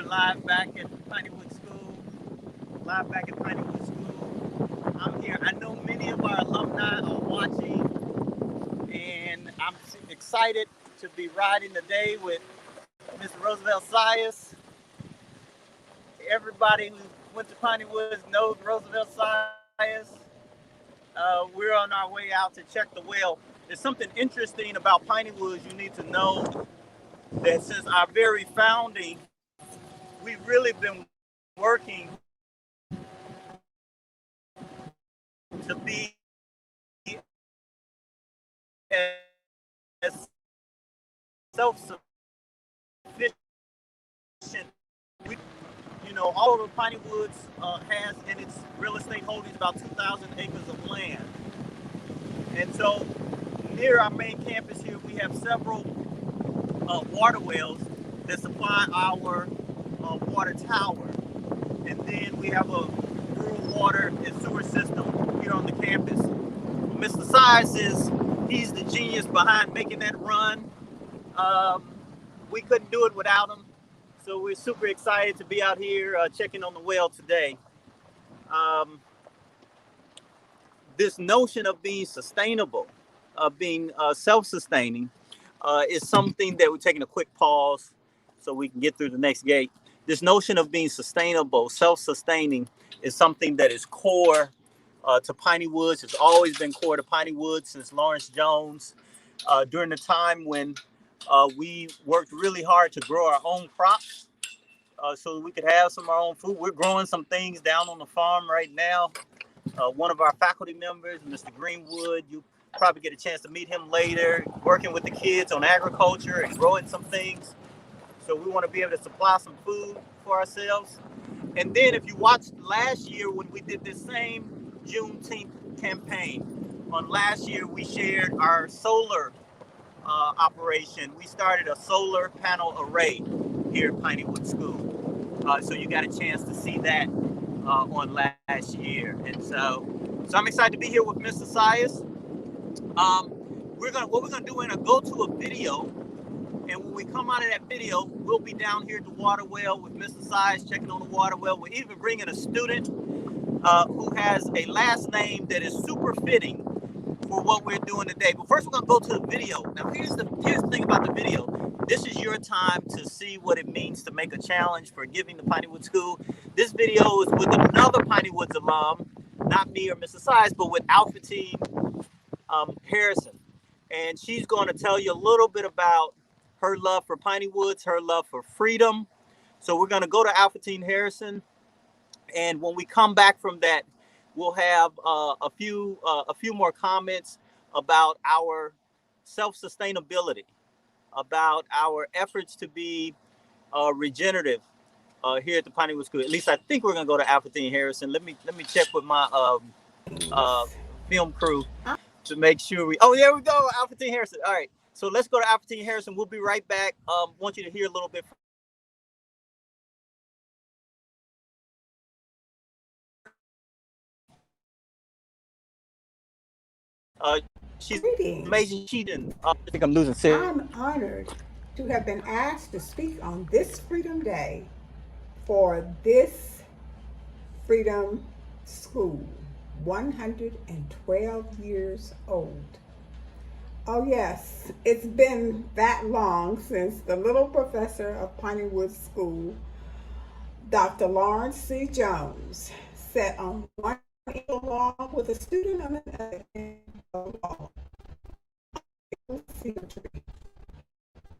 live back at Piney Woods School. Live back at Piney Woods School. I'm here. I know many of our alumni are watching, and I'm excited to be riding today with Mr. Roosevelt Sias. Everybody who went to Piney Woods knows Roosevelt Sias. We're on our way out to check the well. There's something interesting about Piney Woods you need to know, that since our very founding, we've really been working to be as self-sufficient. We, all of Piney Woods has in its real estate holdings about 2,000 acres of land. And so near our main campus here, we have several water wells that supply our water tower. And then we have a rural water and sewer system here on the campus. Mr. Sias he's the genius behind making that run. We couldn't do it without him. So we're super excited to be out here checking on the well today. This notion of being sustainable, of being self-sustaining, is something that we're taking a quick pause so we can get through the next gate. This notion of being sustainable, self-sustaining, is something that is core to Piney Woods. It's always been core to Piney Woods since Lawrence Jones. During the time when we worked really hard to grow our own crops so that we could have some of our own food. We're growing some things down on the farm right now. One of our faculty members, Mr. Greenwood, you probably get a chance to meet him later, working with the kids on agriculture and growing some things. So we want to be able to supply some food for ourselves. And then if you watched last year when we did this same Juneteenth campaign, on last year we shared our solar operation. We started a solar panel array here at Piney Woods School. So you got a chance to see that on last year. And so I'm excited to be here with Mr. Sias. What we're gonna do, we're gonna go to a video, and when we come out of that video, we'll be down here at the water well with Mr. Sias checking on the water well. We're even bringing a student who has a last name that is super fitting for what we're doing today. But first, we're gonna go to the video. Now, here's the thing about the video. This is your time to see what it means to make a challenge for giving to Piney Woods School. This video is with another Piney Woods alum, not me or Mr. Sias, but with Alferdteen Harrison. And she's going to tell you a little bit about her love for Piney Woods, her love for freedom. So we're going to go to Alferdteen Harrison. And when we come back from that, we'll have a few more comments about our self-sustainability, about our efforts to be regenerative here at the Piney Woods School. At least I think we're going to go to Alferdteen Harrison. Let me check with my film crew to make sure we. Oh, there we go, Alferdteen Harrison. All right, so let's go to Alferdteen Harrison. We'll be right back. Want you to hear a little bit. She's amazing. She didn't. I think I'm losing serious. I'm honored to have been asked to speak on this Freedom Day for this Freedom School, 112 years old. Oh yes, it's been that long since the little professor of Piney Woods School, Dr. Lawrence C. Jones, sat on one along with a student on another end of the law.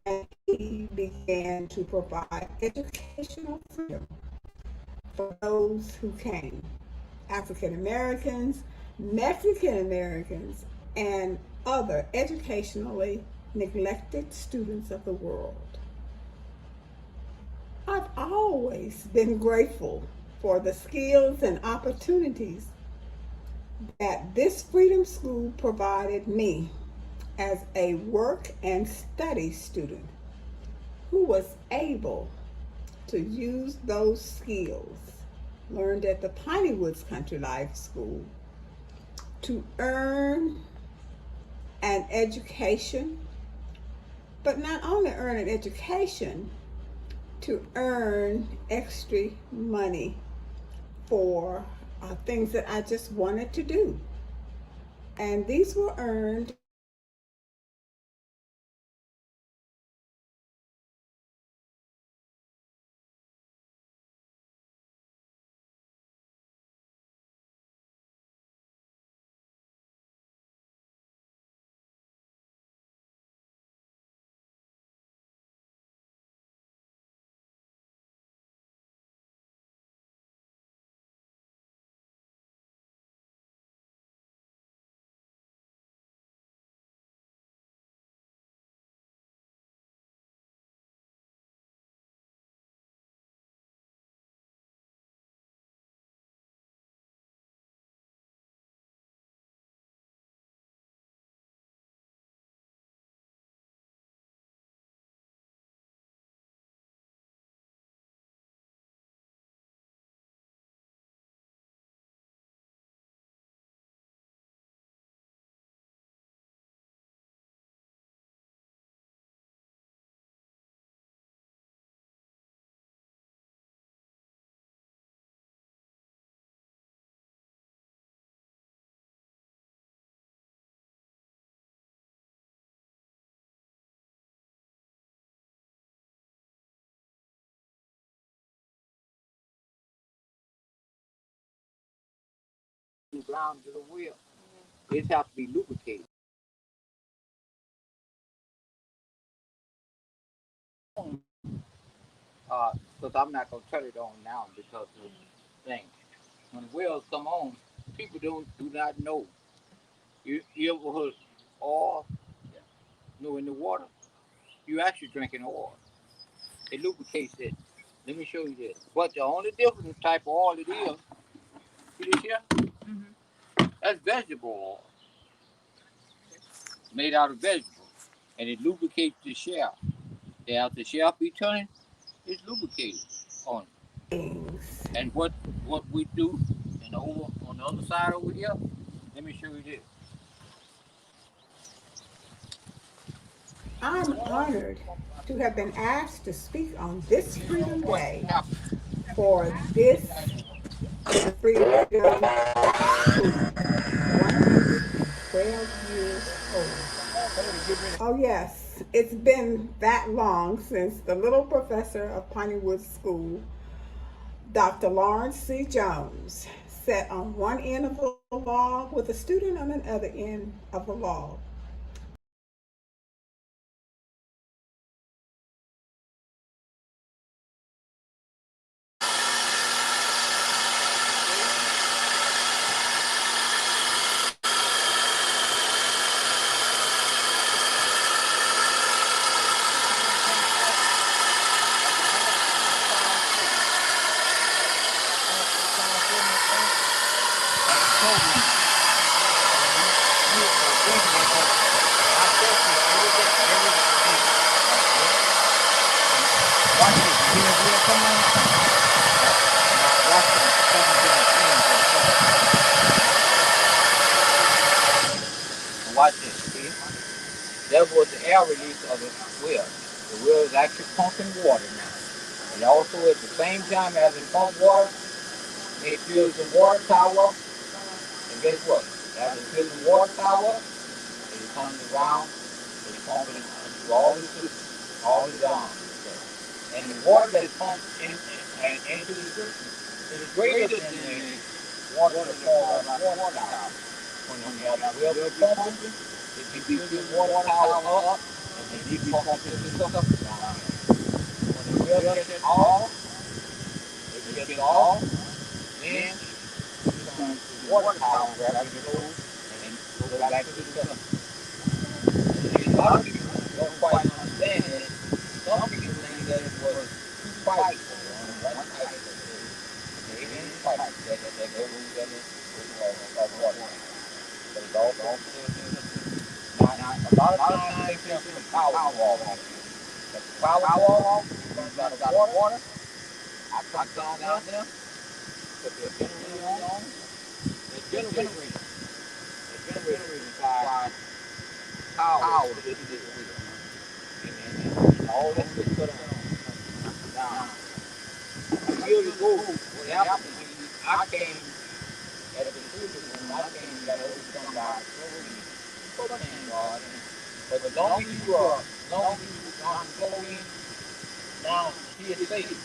And he began to provide educational freedom for those who came, African Americans, Mexican Americans, and other educationally neglected students of the world. I've always been grateful for the skills and opportunities that this Freedom School provided me as a work and study student who was able to use those skills learned at the Piney Woods Country Life School to earn an education, but not only earn an education, to earn extra money for things that I just wanted to do. And these were earned ground to the wheel. It has to be lubricated. Because I'm not gonna turn it on now because of the thing. When the wheels come on, people do not know. You ever heard oil? No, in the water, you actually drinking oil. It lubricates it. Let me show you this. But the only different type of oil it is, see this here? That's vegetable oil made out of vegetables, and it lubricates the shaft. As the shaft be turning, it's lubricated on it. things. And what we do, and over on the other side over here, let me show you this. I'm honored to have been asked to speak on this Freedom What Day happened? for this Freedom School, 112 years old. Oh, yes, it's been that long since the little professor of Piney Woods School, Dr. Lawrence C. Jones, sat on one end of the log with a student on the other end of the log. Watch this, see? That was the air release of the wheel. The wheel is actually pumping water now. And also at the same time as it pumps water, it fills the water tower. And guess what? As it fills the water tower, it comes around, it's pumping through all the down. And the water that is pumped into the system is greater than the water that falls out of the water tower. When the wheel is pumping, it can be the water tower up, and then you be pumping the stuff down. When the wheel gets off, then the water tower grabs the load and goes back to the system. And a lot of people don't quite understand that. Some people think that it was two pipes on one pipe. They didn't pipe that goes together with water. But it's also now, a lot of times they think it's a power wall. But the power wall comes out of water. I come down there, put the generator on. The generator provides power to this wheel. And all this gets put on. Now, Now, years ago, what happened to me, I came at the children, I came and got overcome by chlorine. But thank God. But as long as you are chlorine, now he is safe.